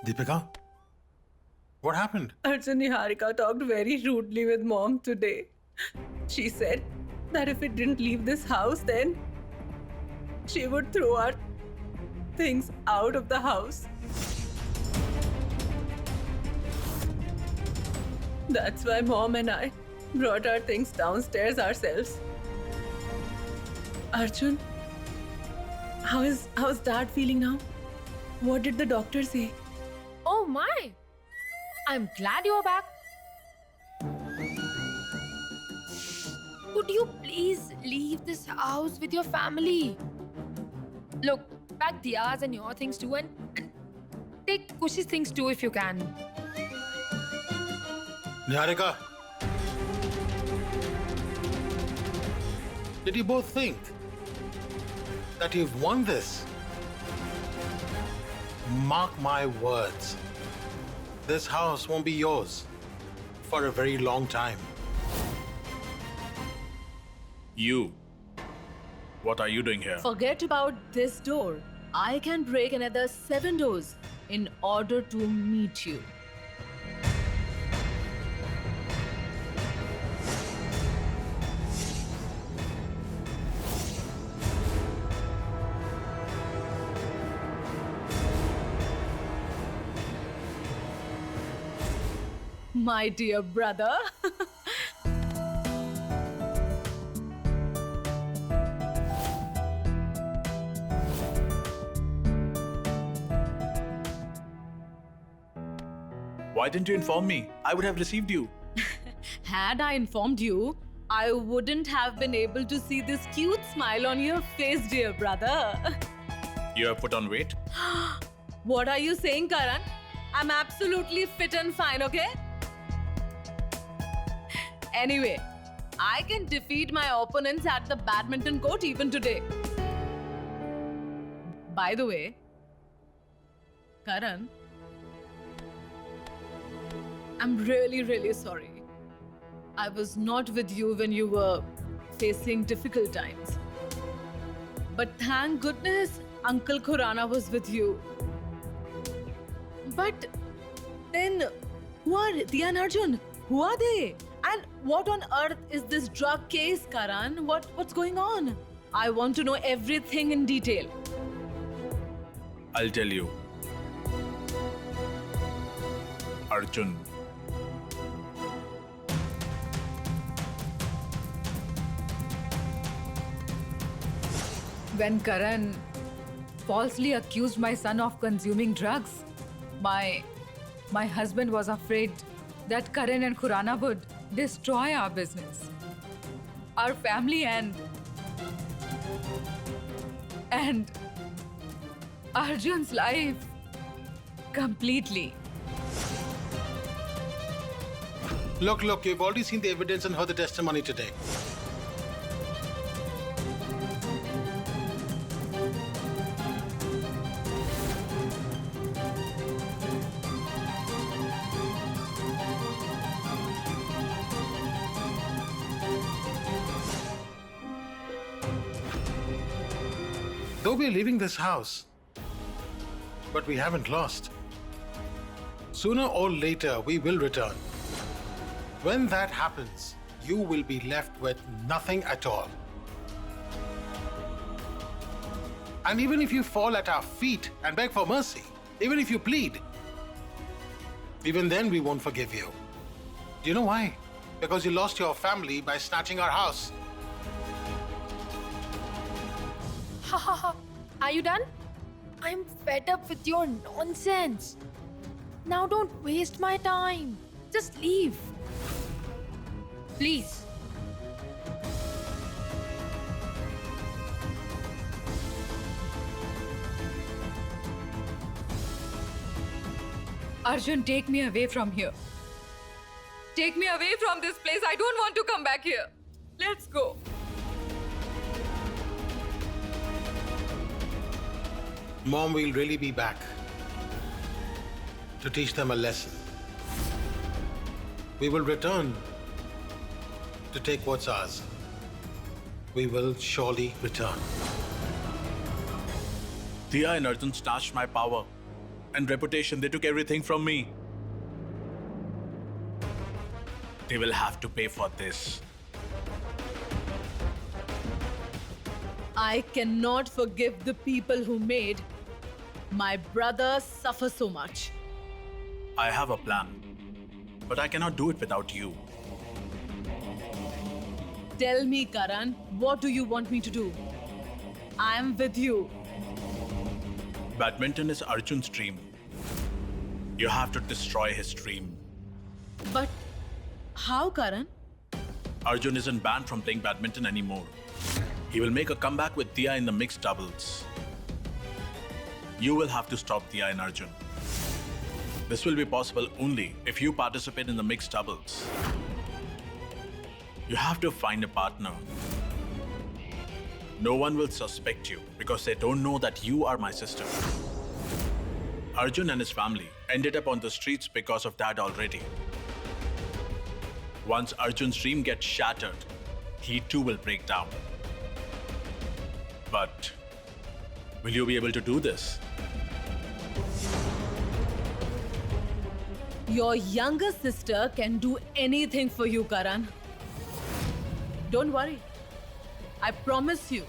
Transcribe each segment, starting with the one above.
Deepika, what happened? Arjun Niharika talked very rudely with mom today. She said that if we didn't leave this house, then she would throw our things out of the house. That's why mom and I brought our things downstairs ourselves. Arjun, how's dad feeling now? What did the doctor say? Oh my! I'm glad you're back. Could you please leave this house with your family? Look, pack Diya's and your things too and take Kushi's things too if you can. Niharika, did you both think that you've won this? Mark my words. This house won't be yours for a very long time. You. What are you doing here? Forget about this door. I can break another 7 doors in order to meet you. My dear brother. Why didn't you inform me? I would have received you. Had I informed you, I wouldn't have been able to see this cute smile on your face, dear brother. You have put on weight? What are you saying, Karan? I'm absolutely fit and fine, okay? Anyway, I can defeat my opponents at the badminton court even today. By the way, Karan, I'm really sorry. I was not with you when you were facing difficult times. But thank goodness Uncle Khurana was with you. But then, who are Diya and Arjun? Who are they? And what on earth is this drug case, Karan? What's going on? I want to know everything in detail. I'll tell you. Arjun. When Karan falsely accused my son of consuming drugs, my husband was afraid that Karan and Khurana would destroy our business, our family, and Arjun's life completely. Look, you've already seen the evidence and heard the testimony today. Though we're leaving this house, but we haven't lost. Sooner or later, we will return. When that happens, you will be left with nothing at all. And even if you fall at our feet and beg for mercy, even if you plead, even then we won't forgive you. Do you know why? Because you lost your family by snatching our house. Ha ha ha. Are you done? I'm fed up with your nonsense. Now don't waste my time. Just leave. Please. Arjun, take me away from here. Take me away from this place. I don't want to come back here. Let's go. Mom will really be back to teach them a lesson. We will return to take what's ours. We will surely return. Diya and Arjun snatched my power and reputation. They took everything from me. They will have to pay for this. I cannot forgive the people who made my brother suffer so much. I have a plan, but I cannot do it without you. Tell me, Karan, what do you want me to do? I am with you. Badminton is Arjun's dream. You have to destroy his dream. But how, Karan? Arjun isn't banned from playing badminton anymore. He will make a comeback with Dia in the mixed doubles. You will have to stop Dia and Arjun. This will be possible only if you participate in the mixed doubles. You have to find a partner. No one will suspect you because they don't know that you are my sister. Arjun and his family ended up on the streets because of that already. Once Arjun's dream gets shattered, he too will break down. But will you be able to do this? Your younger sister can do anything for you, Karan. Don't worry. I promise you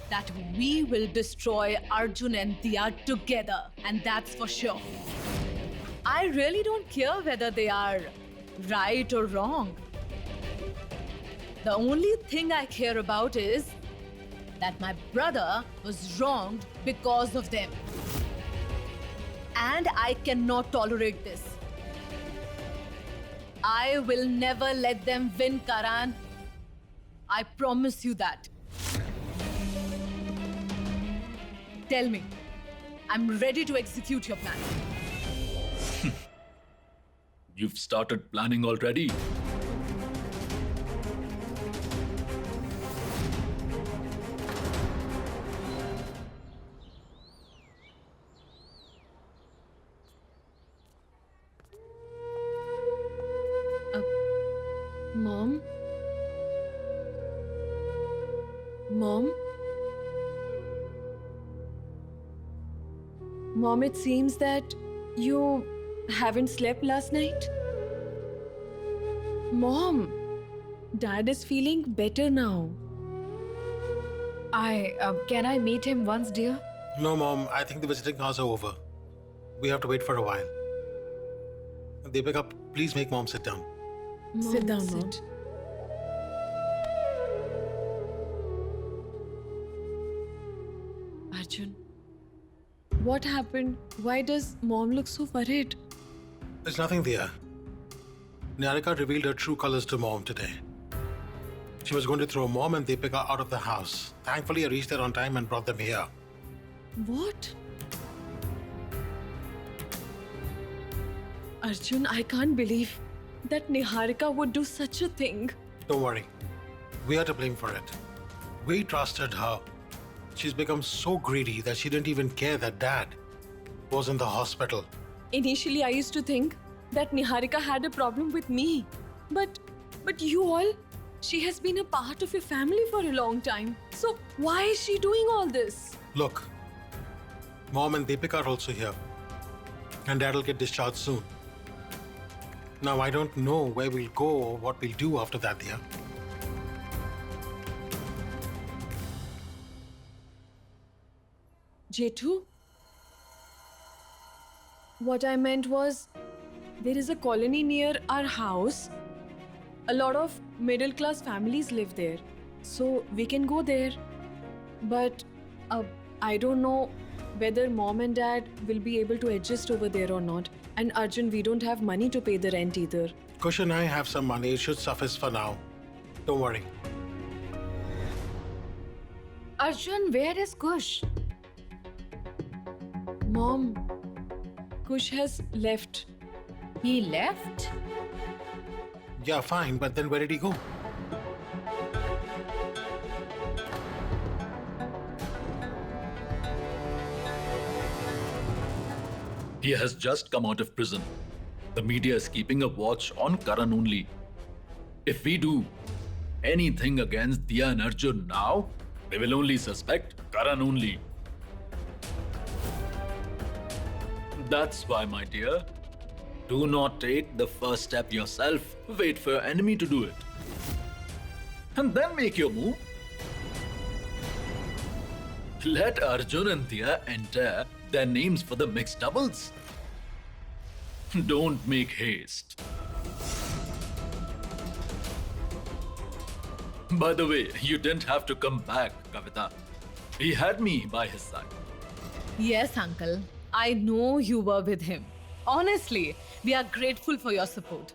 that we will destroy Arjun and Dia together, and that's for sure. I really don't care whether they are right or wrong. The only thing I care about is that my brother was wronged because of them. And I cannot tolerate this. I will never let them win, Karan. I promise you that. Tell me, I'm ready to execute your plan. You've started planning already. Mom? Mom? Mom, it seems that you haven't slept last night. Mom, Dad is feeling better now. Can I meet him once, dear? No, Mom, I think the visiting hours are over. We have to wait for a while. Deepika, please make Mom sit down. Sit down, Mom. Arjun, what happened? Why does Mom look so worried? There's nothing there. Niharika revealed her true colors to Mom today. She was going to throw Mom and Deepika out of the house. Thankfully, I reached there on time and brought them here. What? Arjun, I can't believe that Niharika would do such a thing. Don't worry. We are to blame for it. We trusted her. She's become so greedy that she didn't even care that Dad was in the hospital. Initially, I used to think that Niharika had a problem with me. But you all, she has been a part of your family for a long time. So why is she doing all this? Look, Mom and Deepika are also here. And Dad will get discharged soon. Now, I don't know where we'll go or what we'll do after that, dear. Jethu? What I meant was, there is a colony near our house. A lot of middle class families live there. So we can go there. But I don't know whether Mom and Dad will be able to adjust over there or not. And Arjun, we don't have money to pay the rent either. Kush and I have some money. It should suffice for now. Don't worry. Arjun, where is Kush? Mom, Kush has left. He left? Yeah, fine, but then where did he go? He has just come out of prison. The media is keeping a watch on Karan only. If we do anything against Dia and Arjun now, they will only suspect Karan only. That's why, my dear, do not take the first step yourself. Wait for your enemy to do it. And then make your move. Let Arjun and Diya enter their names for the mixed doubles. Don't make haste. By the way, you didn't have to come back, Kavita. He had me by his side. Yes, uncle. I know you were with him. Honestly, we are grateful for your support.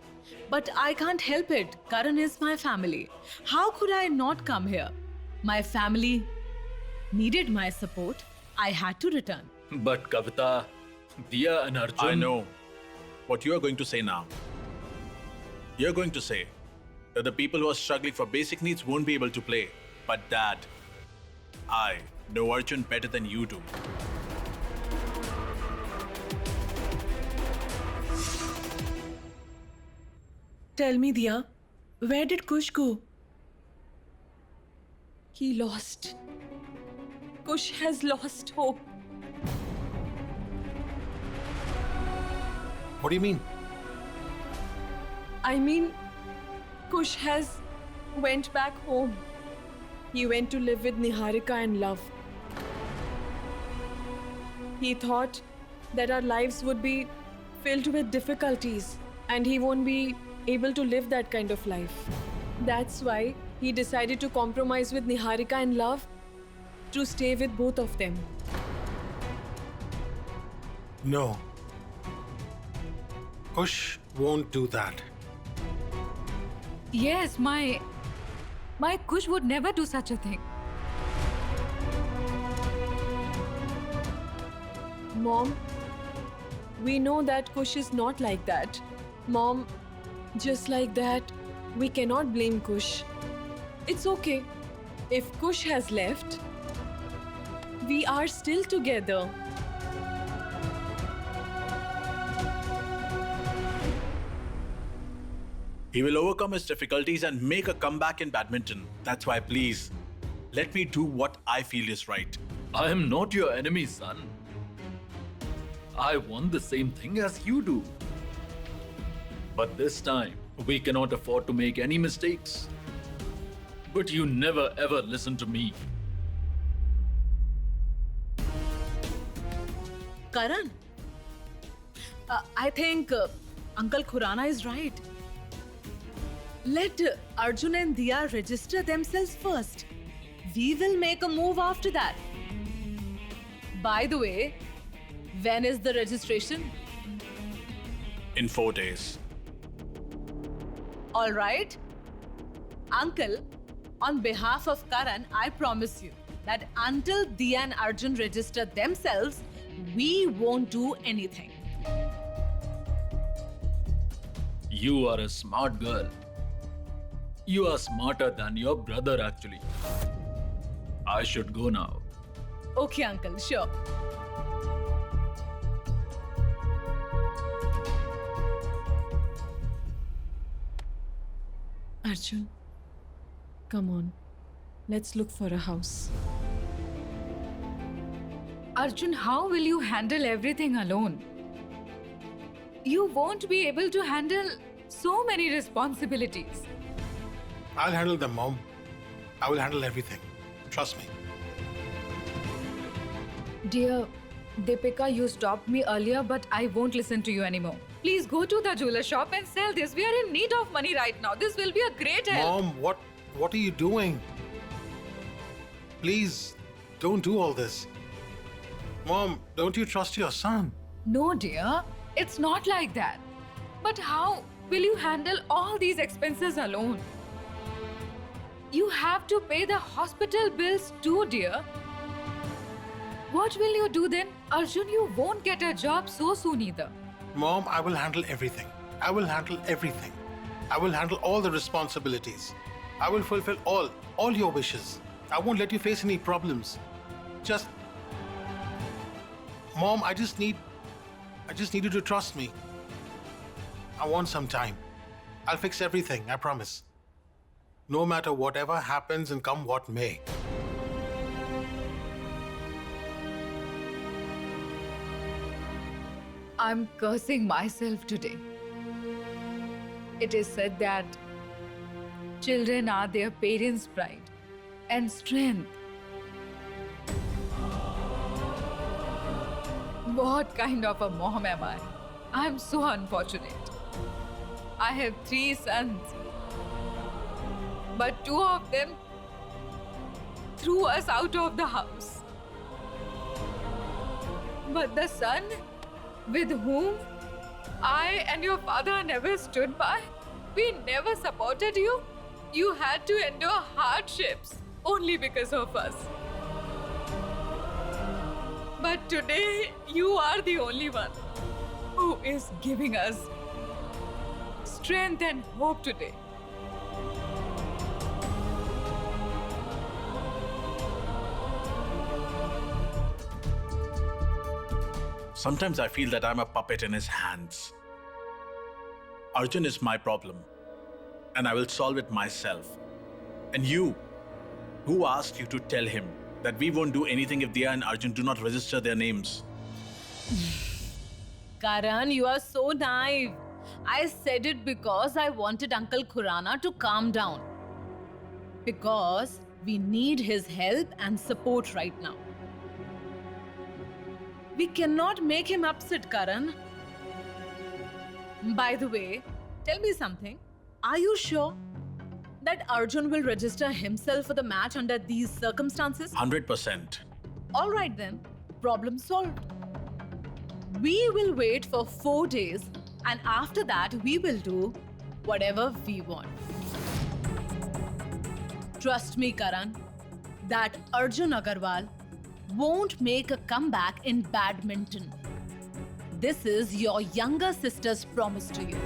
But I can't help it. Karan is my family. How could I not come here? My family needed my support. I had to return. But Kavita, Diya and Arjun... I know what you are going to say now. You're going to say that the people who are struggling for basic needs won't be able to play. But Dad, I know Arjun better than you do. Tell me, Diya, where did Kush go? He lost. Kush has lost hope. What do you mean? I mean, Kush has went back home. He went to live with Niharika and Love. He thought that our lives would be filled with difficulties and he won't be able to live that kind of life. That's why he decided to compromise with Niharika and Love to stay with both of them. No. Kush won't do that. Yes, my Kush would never do such a thing. Mom, we know that Kush is not like that. Mom, just like that, we cannot blame Kush. It's okay. If Kush has left, we are still together. He will overcome his difficulties and make a comeback in badminton. That's why, please, let me do what I feel is right. I am not your enemy, son. I want the same thing as you do. But this time, we cannot afford to make any mistakes. But you never ever listen to me. Karan, I think Uncle Khurana is right. Let Arjun and Diya register themselves first. We will make a move after that. By the way, when is the registration? In 4 days. All right. Uncle, on behalf of Karan, I promise you that until Diya and Arjun register themselves, we won't do anything. You are a smart girl. You are smarter than your brother, actually. I should go now. Okay, Uncle, sure. Arjun, come on. Let's look for a house. Arjun, how will you handle everything alone? You won't be able to handle so many responsibilities. I'll handle them, Mom. I will handle everything. Trust me. Dear Deepika, you stopped me earlier, but I won't listen to you anymore. Please go to the jeweler shop and sell this. We are in need of money right now. This will be a great help. Mom, what are you doing? Please, don't do all this. Mom, don't you trust your son? No, dear. It's not like that. But how will you handle all these expenses alone? You have to pay the hospital bills too, dear. What will you do then? Arjun, you won't get a job so soon either. Mom, I will handle everything. I will handle everything. I will handle all the responsibilities. I will fulfill all your wishes. I won't let you face any problems. Just... Mom, I just need you to trust me. I want some time. I'll fix everything, I promise. No matter whatever happens and come what may. I'm cursing myself today. It is said that children are their parents' pride and strength. What kind of a mom am I? I'm so unfortunate. I have 3 sons, but 2 of them threw us out of the house. But the son with whom I and your father never stood by, we never supported you. You had to endure hardships only because of us. But today, you are the only one who is giving us strength and hope today. Sometimes I feel that I'm a puppet in his hands. Arjun is my problem, and I will solve it myself. And you, who asked you to tell him that we won't do anything if Dia and Arjun do not register their names? Karan, you are so naive. I said it because I wanted Uncle Khurana to calm down. Because we need his help and support right now. We cannot make him upset, Karan. By the way, tell me something. Are you sure that Arjun will register himself for the match under these circumstances? 100%. All right then, problem solved. We will wait for 4 days, and after that, we will do whatever we want. Trust me, Karan, that Arjun Agarwal won't make a comeback in badminton. This is your younger sister's promise to you.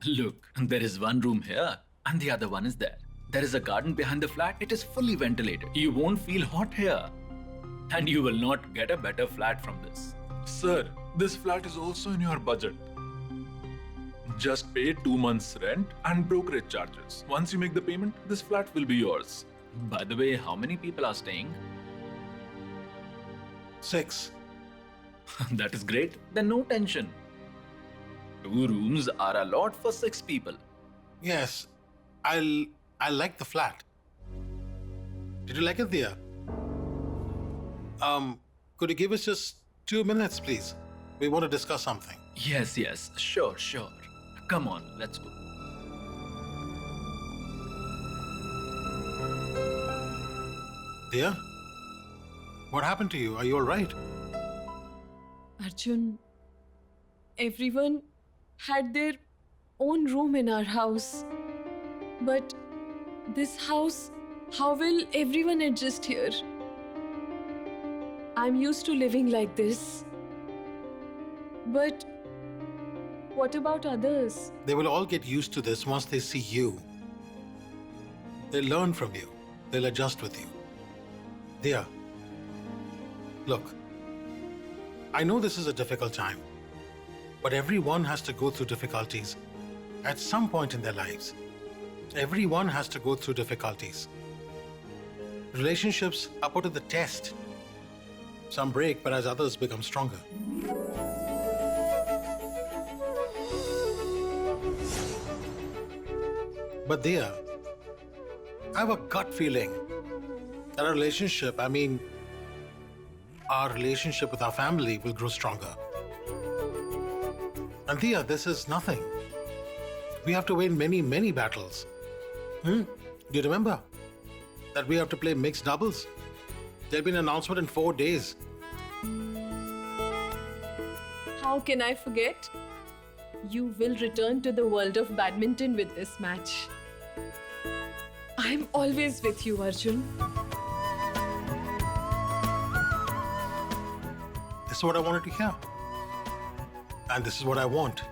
Look, there is one room here and the other one is there. There is a garden behind the flat. It is fully ventilated. You won't feel hot here. And you will not get a better flat from this. Sir, this flat is also in your budget. Just pay 2 months' rent and brokerage charges. Once you make the payment, this flat will be yours. By the way, how many people are staying? 6. That is great. Then no tension. 2 rooms are a lot for 6 people. Yes, I like the flat. Did you like it, Dia? Could you give us just 2 minutes, please? We want to discuss something. Yes, sure. Come on, let's go. Dia? What happened to you? Are you all right? Arjun, everyone had their own room in our house. But this house, how will everyone adjust here? I'm used to living like this. But what about others? They will all get used to this once they see you. They'll learn from you. They'll adjust with you. Dia, look, I know this is a difficult time, but everyone has to go through difficulties at some point in their lives. Everyone has to go through difficulties. Relationships are put to the test. Some break, but as others become stronger. But Dia, I have a gut feeling that our relationship, our relationship with our family will grow stronger. And Dia, this is nothing. We have to win many, many battles. Do you remember that we have to play mixed doubles? There'll be an announcement in 4 days. How can I forget? You will return to the world of badminton with this match. I'm always with you, Arjun. This is what I wanted to hear. And this is what I want.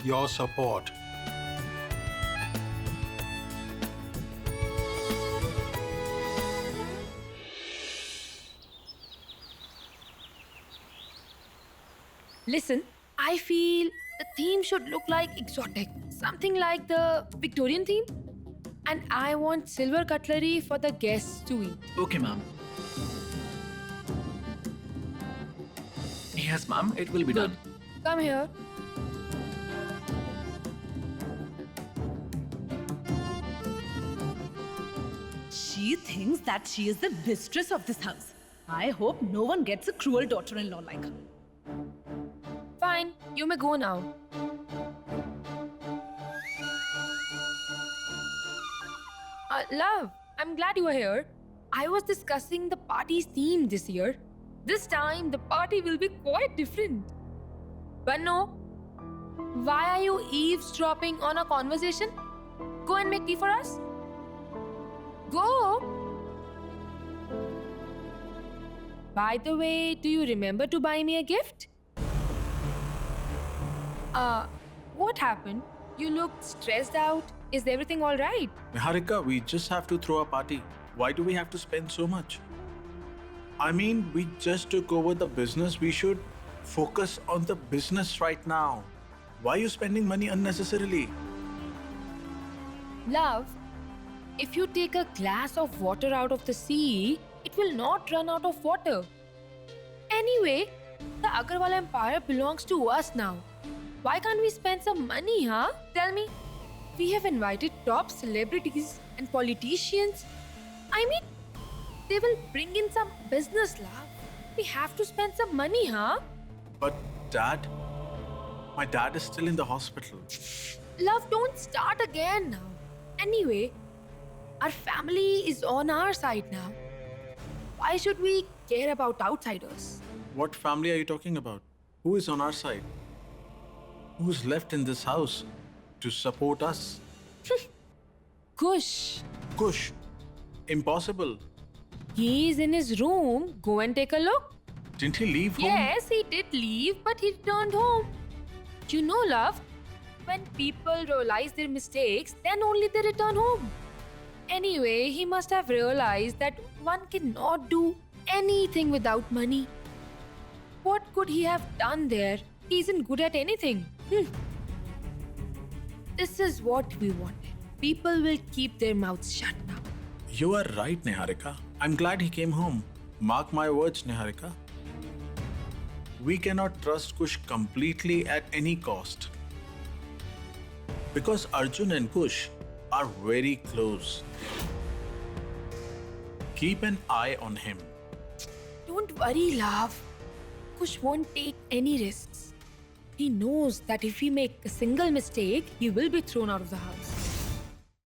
Your support. Listen, I feel the theme should look like exotic. Something like the Victorian theme. And I want silver cutlery for the guests to eat. Okay, ma'am. Yes, ma'am, it will be Good. done. Come here. She thinks that she is the mistress of this house. I hope no one gets a cruel daughter-in-law like her. Fine, you may go now. Love, I'm glad you are here. I was discussing the party's theme this year. This time, the party will be quite different. But no, why are you eavesdropping on our conversation? Go and make tea for us. Go! By the way, do you remember to buy me a gift? What happened? You looked stressed out. Is everything all right? Niharika, we just have to throw a party. Why do we have to spend so much? I mean, we just took over the business. We should focus on the business right now. Why are you spending money unnecessarily? Love, if you take a glass of water out of the sea, it will not run out of water. Anyway, the Agarwal Empire belongs to us now. Why can't we spend some money, huh? Tell me. We have invited top celebrities and politicians. I mean, they will bring in some business, love. We have to spend some money, huh? But Dad, my dad is still in the hospital. Love, don't start again now. Anyway, our family is on our side now. Why should we care about outsiders? What family are you talking about? Who is on our side? Who's left in this house to support us? Kush, Kush. Impossible. he is in his room. Go and take a look. Didn't he leave home? Yes, he did leave, but he returned home. You know, love, when people realize their mistakes, then only they return home. Anyway, he must have realized that one cannot do anything without money. What could he have done there? He isn't good at anything. This is what we wanted. People will keep their mouths shut now. You are right, Niharika. I'm glad he came home. Mark my words, Niharika. We cannot trust Kush completely at any cost. Because Arjun and Kush are very close. Keep an eye on him. Don't worry, love. Kush won't take any risks. He knows that if we make a single mistake, he will be thrown out of the house.